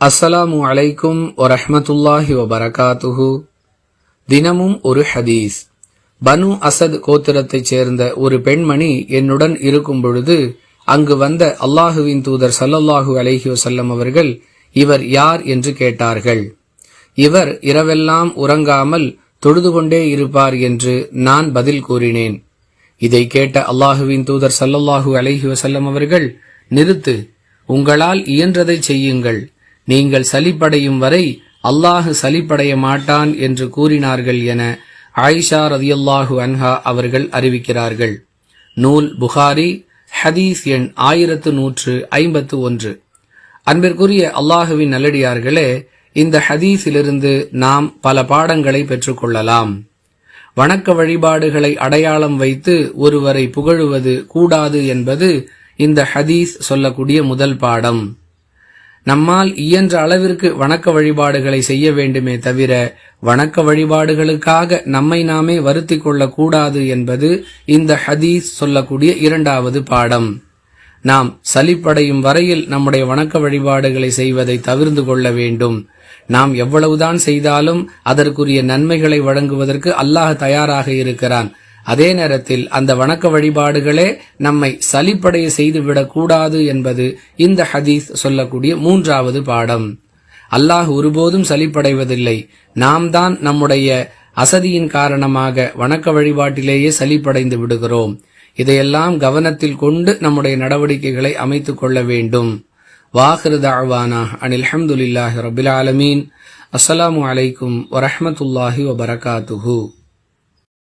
அஸ்ஸலாமு அலைக்கும் வரஹ்மத்துல்லாஹி வபரகாத்துஹு. தினமும் ஒரு ஹதீஸ். பனு அசத் கோத்திரத்தைச் சேர்ந்த ஒரு பெண்மணி என்னுடன் இருக்கும் பொழுது அங்கு வந்த அல்லாஹுவின் தூதர் ஸல்லல்லாஹு அலைஹி வஸல்லம் அவர்கள் இவர் யார் என்று கேட்டார்கள். இவர் இரவெல்லாம் உறங்காமல் தொழுது கொண்டே இருப்பார் என்று நான் பதில் கூறினேன். இதை கேட்ட அல்லாஹுவின் தூதர் ஸல்லல்லாஹு அலைஹி வஸல்லம் அவர்கள், நிறுத்து, உங்களால் இயன்றதை செய்யுங்கள், நீங்கள் சலிப்படையும் வரை அல்லாஹ் சலிப்படைய மாட்டான் என்று கூறினார்கள் என ஆயிஷா ரலியல்லாஹு அன்ஹா அவர்கள் அறிவிக்கிறார்கள். நூல் புகாரி, ஹதீஸ் எண் 1151. அன்பிற்குரிய அல்லாஹுவின் நல்லடியார்களே, இந்த ஹதீஸிலிருந்து நாம் பல பாடங்களை பெற்றுக்கொள்ளலாம். வணக்க வழிபாடுகளை அடையாளம் வைத்து ஒருவரை புகழுவது கூடாது என்பது இந்த ஹதீஸ் சொல்லக்கூடிய முதல் பாடம். நம்மால் இயன்ற அளவிற்கு வணக்க வழிபாடுகளை செய்ய வேண்டுமே தவிர வணக்க வழிபாடுகளுக்காக நம்மை நாமே வருத்திக் கொள்ளக்கூடாது என்பது இந்த ஹதீஸ் சொல்லக்கூடிய இரண்டாவது பாடம். நாம் சலிப்படையும் வரையில் நம்முடைய வணக்க வழிபாடுகளை செய்வதை தவிர்த்து கொள்ள வேண்டும். நாம் எவ்வளவுதான் செய்தாலும் அதற்குரிய நன்மைகளை வழங்குவதற்கு அல்லாஹ் தயாராக இருக்கிறான். அதே நேரத்தில் அந்த வணக்க வழிபாடுகளே நம்மை சலிப்படைய செய்துவிடக் கூடாது என்பது இந்த ஹதீஸ் சொல்லக்கூடிய மூன்றாவது பாடம். அல்லாஹ் ஒருபோதும் சலிப்படைவதில்லை. நாம் தான் நம்முடைய அசதியின் காரணமாக வணக்க வழிபாட்டிலேயே சலிப்படைந்து விடுகிறோம். இதையெல்லாம் கவனத்தில் கொண்டு நம்முடைய நடவடிக்கைகளை அமைத்துக் கொள்ள வேண்டும். வாஹிரு தஅவானா அனில் ஹம்துலில்லாஹி ரப்பில் ஆலமீன். அஸ்ஸலாமு அலைக்கும் வரஹ்மத்துல்லாஹி வபரகாத்துஹு.